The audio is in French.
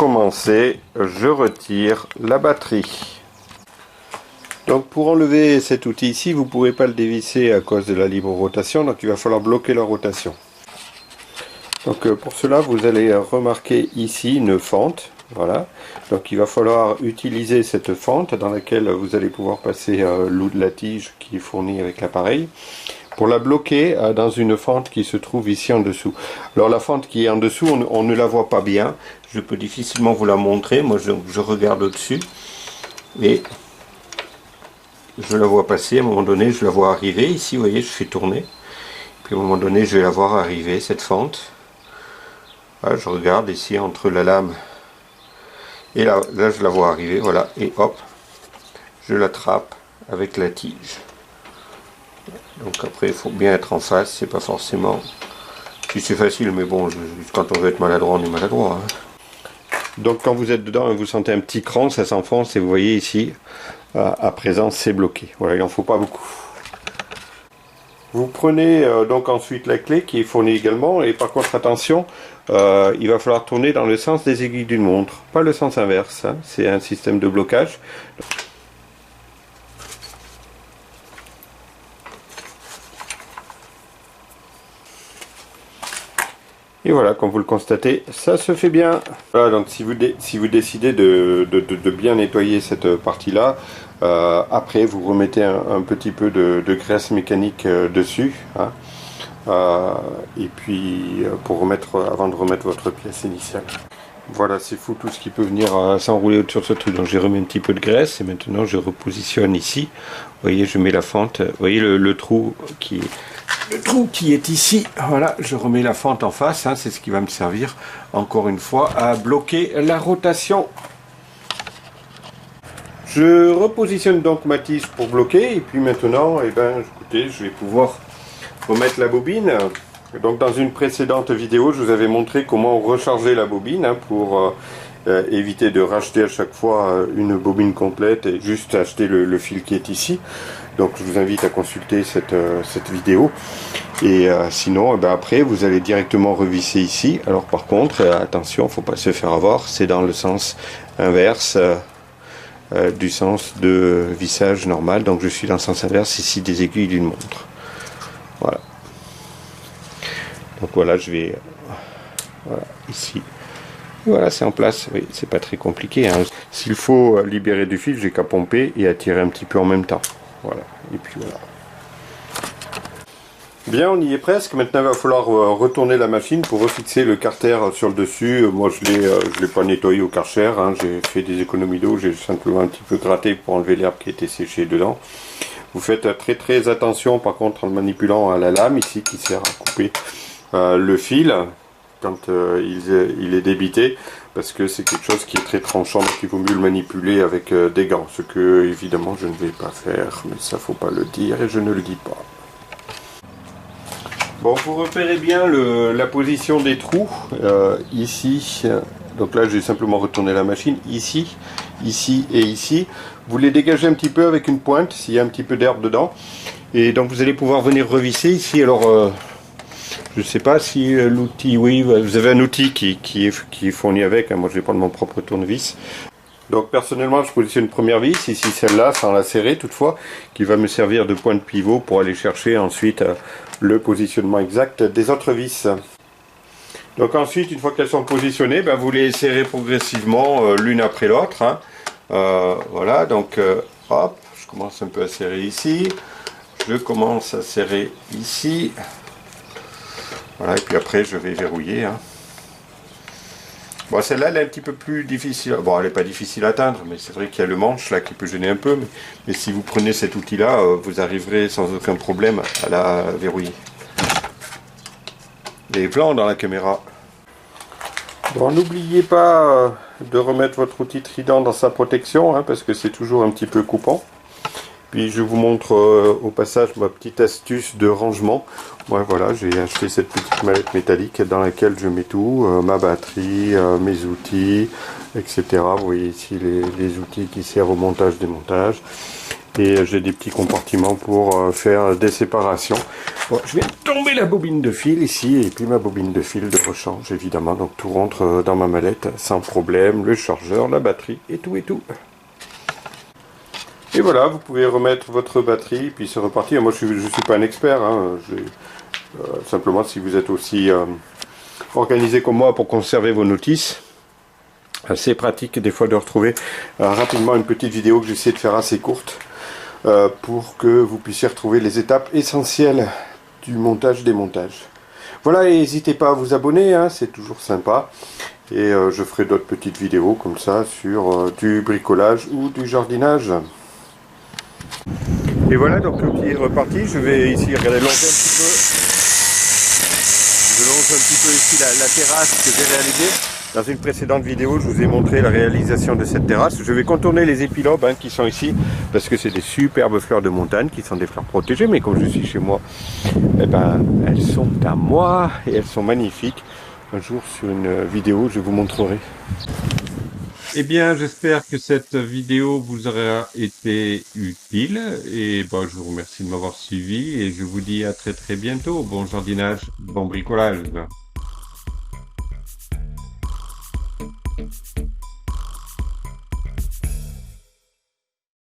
commencer, je retire la batterie. Donc pour enlever cet outil ici, vous ne pouvez pas le dévisser à cause de la libre rotation, donc il va falloir bloquer la rotation. Donc pour cela, vous allez remarquer ici une fente. Voilà, donc il va falloir utiliser cette fente dans laquelle vous allez pouvoir passer l'ou de la tige qui est fournie avec l'appareil pour la bloquer dans une fente qui se trouve ici en dessous. Alors la fente qui est en dessous, on ne la voit pas bien, je peux difficilement vous la montrer, moi je regarde au-dessus et je la vois passer, à un moment donné je la vois arriver, ici vous voyez je fais tourner, puis à un moment donné je vais la voir arriver cette fente. Voilà, je regarde ici entre la lame et là je la vois arriver, voilà, et hop, je l'attrape avec la tige. Donc après il faut bien être en face, c'est pas forcément, si c'est facile, mais bon, quand on veut être maladroit, on est maladroit. Hein. Donc quand vous êtes dedans et vous sentez un petit cran, ça s'enfonce et vous voyez ici, à présent c'est bloqué. Voilà, il n'en faut pas beaucoup. Vous prenez donc ensuite la clé qui est fournie également, et par contre attention, il va falloir tourner dans le sens des aiguilles d'une montre, pas le sens inverse, hein. C'est un système de blocage. Et voilà, comme vous le constatez, ça se fait bien. Voilà, donc si vous décidez de bien nettoyer cette partie-là, après vous remettez un petit peu de graisse mécanique dessus, hein, et puis pour remettre, avant de remettre votre pièce initiale. Voilà, c'est fou tout ce qui peut venir s'enrouler autour de ce truc. Donc j'ai remis un petit peu de graisse et maintenant je repositionne ici. Vous voyez, je mets la fente. Vous voyez le trou qui est ici. Voilà, je remets la fente en face. Hein, c'est ce qui va me servir encore une fois à bloquer la rotation. Je repositionne donc ma tige pour bloquer et puis maintenant, eh ben, écoutez, je vais pouvoir remettre la bobine. Donc dans une précédente vidéo, je vous avais montré comment recharger la bobine, hein, pour éviter de racheter à chaque fois une bobine complète et juste acheter le fil qui est ici. Donc je vous invite à consulter cette vidéo. Et sinon, ben après, vous allez directement revisser ici. Alors par contre, attention, faut pas se faire avoir, c'est dans le sens inverse du sens de vissage normal. Donc je suis dans le sens inverse ici des aiguilles d'une montre. Voilà. Donc voilà, je vais voilà, ici. Voilà, c'est en place. Oui, c'est pas très compliqué. Hein. S'il faut libérer du fil, j'ai qu'à pomper et à tirer un petit peu en même temps. Voilà. Et puis voilà. Bien, on y est presque. Maintenant, il va falloir retourner la machine pour refixer le carter sur le dessus. Moi, je l'ai pas nettoyé au Karcher. Hein. J'ai fait des économies d'eau. J'ai simplement un petit peu gratté pour enlever l'herbe qui était séchée dedans. Vous faites très attention, par contre, en manipulant à la lame ici qui sert à couper le fil quand il est débité, parce que c'est quelque chose qui est très tranchant, donc il vaut mieux le manipuler avec des gants, ce que évidemment je ne vais pas faire, mais ça faut pas le dire et je ne le dis pas. Bon, vous repérez bien la position des trous ici, donc là j'ai simplement retourné la machine, ici et ici. Vous les dégagez un petit peu avec une pointe s'il y a un petit peu d'herbe dedans, et donc vous allez pouvoir venir revisser ici. Alors je ne sais pas si l'outil, oui, vous avez un outil qui est fourni avec, hein. Moi je vais prendre mon propre tournevis. Donc personnellement je positionne une première vis, ici celle-là, sans la serrer toutefois, qui va me servir de point de pivot pour aller chercher ensuite le positionnement exact des autres vis. Donc ensuite, une fois qu'elles sont positionnées, ben, vous les serrez progressivement l'une après l'autre. Hein. Voilà, donc hop, je commence un peu à serrer ici, je commence à serrer ici. Voilà, et puis après je vais verrouiller. Hein. Bon, celle-là elle est un petit peu plus difficile. Bon, elle n'est pas difficile à atteindre, mais c'est vrai qu'il y a le manche là qui peut gêner un peu. Mais si vous prenez cet outil-là, vous arriverez sans aucun problème à la verrouiller. Les plans dans la caméra. Bon, n'oubliez pas de remettre votre outil trident dans sa protection, hein, parce que c'est toujours un petit peu coupant. Puis je vous montre au passage ma petite astuce de rangement. Ouais, voilà, j'ai acheté cette petite mallette métallique dans laquelle je mets tout, ma batterie, mes outils, etc. Vous voyez ici les outils qui servent au montage-démontage. Et j'ai des petits compartiments pour faire des séparations. Bon, je viens de tomber la bobine de fil ici, et puis ma bobine de fil de rechange, évidemment. Donc tout rentre dans ma mallette sans problème, le chargeur, la batterie, et tout et tout. Et voilà, vous pouvez remettre votre batterie, puis c'est reparti. Moi, je suis pas un expert, hein. Simplement, si vous êtes aussi organisé comme moi pour conserver vos notices, c'est pratique des fois de retrouver rapidement une petite vidéo que j'essaie de faire assez courte pour que vous puissiez retrouver les étapes essentielles du montage-démontage. Voilà, et n'hésitez pas à vous abonner, hein, c'est toujours sympa. Et je ferai d'autres petites vidéos comme ça sur du bricolage ou du jardinage. Et voilà, donc le pied est reparti. Je vais ici regarder longe un petit peu. Je longe un petit peu ici la terrasse que j'ai réalisée. Dans une précédente vidéo, je vous ai montré la réalisation de cette terrasse. Je vais contourner les épilobes qui sont ici, parce que c'est des superbes fleurs de montagne qui sont des fleurs protégées. Mais comme je suis chez moi, eh ben, elles sont à moi et elles sont magnifiques. Un jour, sur une vidéo, je vous montrerai. Eh bien, j'espère que cette vidéo vous aura été utile. Et bon, je vous remercie de m'avoir suivi et je vous dis à très très bientôt. Bon jardinage, bon bricolage.